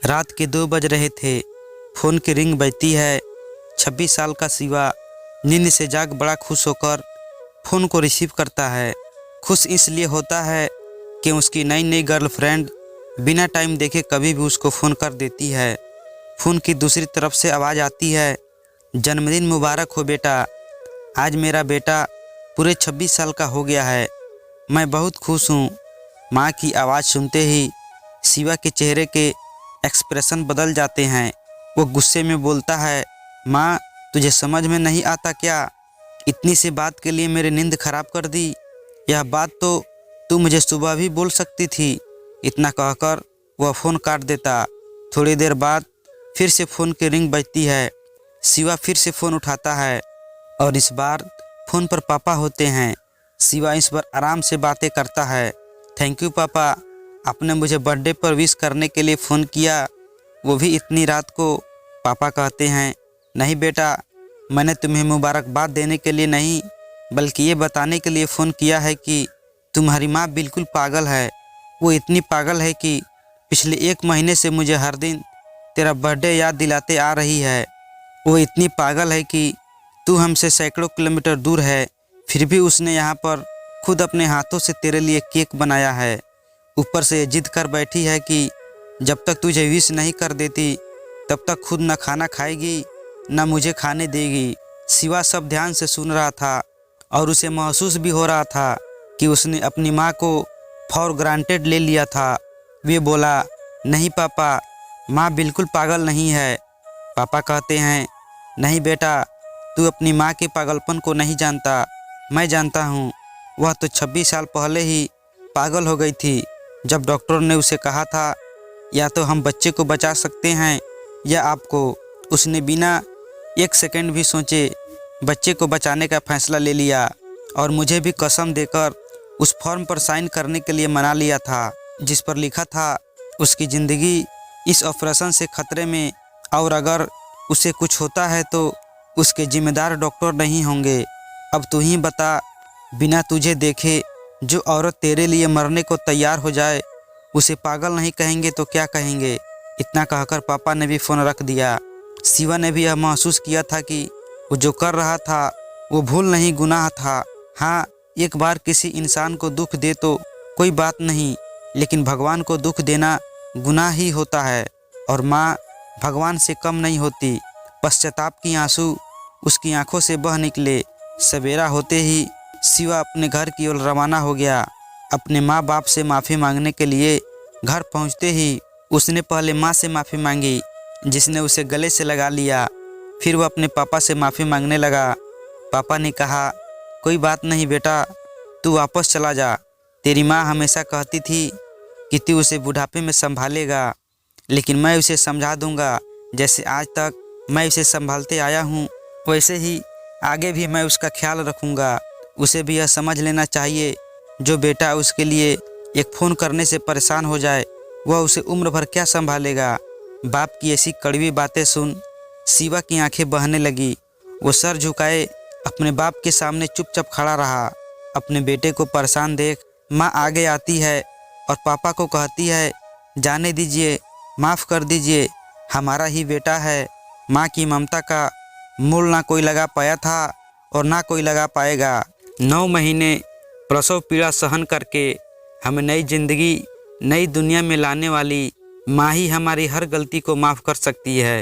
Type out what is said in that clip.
रात के 2 बज रहे थे। फ़ोन की रिंग बजती है। 26 साल का शिवा नींद से जाग बड़ा खुश होकर फ़ोन को रिसीव करता है। खुश इसलिए होता है कि उसकी नई नई गर्लफ्रेंड बिना टाइम देखे कभी भी उसको फ़ोन कर देती है। फ़ोन की दूसरी तरफ से आवाज़ आती है, जन्मदिन मुबारक हो बेटा, आज मेरा बेटा पूरे 26 साल का हो गया है, मैं बहुत खुश हूँ। माँ की आवाज़ सुनते ही शिवा के चेहरे के एक्सप्रेशन बदल जाते हैं। वो गुस्से में बोलता है, माँ तुझे समझ में नहीं आता क्या? इतनी सी बात के लिए मेरी नींद खराब कर दी। यह बात तो तू मुझे सुबह भी बोल सकती थी। इतना कहकर वह फ़ोन काट देता। थोड़ी देर बाद फिर से फ़ोन की रिंग बजती है। शिवा फिर से फ़ोन उठाता है और इस बार फ़ोन पर पापा होते हैं। शिवा इस बार आराम से बातें करता है। थैंक यू पापा, आपने मुझे बर्थडे पर विश करने के लिए फ़ोन किया, वो भी इतनी रात को। पापा कहते हैं, नहीं बेटा, मैंने तुम्हें मुबारकबाद देने के लिए नहीं बल्कि ये बताने के लिए फ़ोन किया है कि तुम्हारी माँ बिल्कुल पागल है। वो इतनी पागल है कि पिछले 1 महीने से मुझे हर दिन तेरा बर्थडे याद दिलाते आ रही है। वो इतनी पागल है कि तू हमसे सैकड़ों किलोमीटर दूर है, फिर भी उसने यहाँ पर खुद अपने हाथों से तेरे लिए केक बनाया है। ऊपर से जिद कर बैठी है कि जब तक तुझे विश नहीं कर देती तब तक खुद न खाना खाएगी न मुझे खाने देगी। शिवा सब ध्यान से सुन रहा था और उसे महसूस भी हो रहा था कि उसने अपनी माँ को फॉर ग्रांटेड ले लिया था। वे बोला, नहीं पापा, माँ बिल्कुल पागल नहीं है। पापा कहते हैं, नहीं बेटा, तू अपनी माँ के पागलपन को नहीं जानता, मैं जानता हूँ। वह तो 26 साल पहले ही पागल हो गई थी जब डॉक्टर ने उसे कहा था या तो हम बच्चे को बचा सकते हैं या आपको। उसने बिना 1 सेकंड भी सोचे बच्चे को बचाने का फैसला ले लिया और मुझे भी कसम देकर उस फॉर्म पर साइन करने के लिए मना लिया था जिस पर लिखा था उसकी ज़िंदगी इस ऑपरेशन से खतरे में और अगर उसे कुछ होता है तो उसके जिम्मेदार डॉक्टर नहीं होंगे। अब तू ही बता, बिना तुझे देखे जो औरत तेरे लिए मरने को तैयार हो जाए उसे पागल नहीं कहेंगे तो क्या कहेंगे? इतना कहकर पापा ने भी फ़ोन रख दिया। शिवा ने भी यह महसूस किया था कि वो जो कर रहा था वो भूल नहीं, गुनाह था। हाँ, एक बार किसी इंसान को दुख दे तो कोई बात नहीं, लेकिन भगवान को दुख देना गुनाह ही होता है और माँ भगवान से कम नहीं होती। पश्चाताप की आंसू उसकी आंखों से बह निकले। सवेरा होते ही शिवा अपने घर की ओर रवाना हो गया। अपने माँ बाप से माफ़ी मांगने के लिए घर पहुँचते ही उसने पहले माँ से माफ़ी मांगी जिसने उसे गले से लगा लिया। फिर वह अपने पापा से माफ़ी मांगने लगा। पापा ने कहा, कोई बात नहीं बेटा, तू वापस चला जा। तेरी माँ हमेशा कहती थी कि तू उसे बुढ़ापे में संभालेगा, लेकिन मैं उसे समझा दूंगा। जैसे आज तक मैं उसे संभालते आया हूँ वैसे ही आगे भी मैं उसका ख्याल रखूँगा। उसे भी यह समझ लेना चाहिए, जो बेटा उसके लिए एक फ़ोन करने से परेशान हो जाए वह उसे उम्र भर क्या संभालेगा। बाप की ऐसी कड़वी बातें सुन शिवा की आंखें बहने लगी। वो सर झुकाए अपने बाप के सामने चुपचाप खड़ा रहा। अपने बेटे को परेशान देख माँ आगे आती है और पापा को कहती है, जाने दीजिए, माफ़ कर दीजिए, हमारा ही बेटा है। माँ की ममता का मोल ना कोई लगा पाया था और ना कोई लगा पाएगा। 9 महीने प्रसव पीड़ा सहन करके हमें नई जिंदगी, नई दुनिया में लाने वाली माँ ही हमारी हर गलती को माफ़ कर सकती है।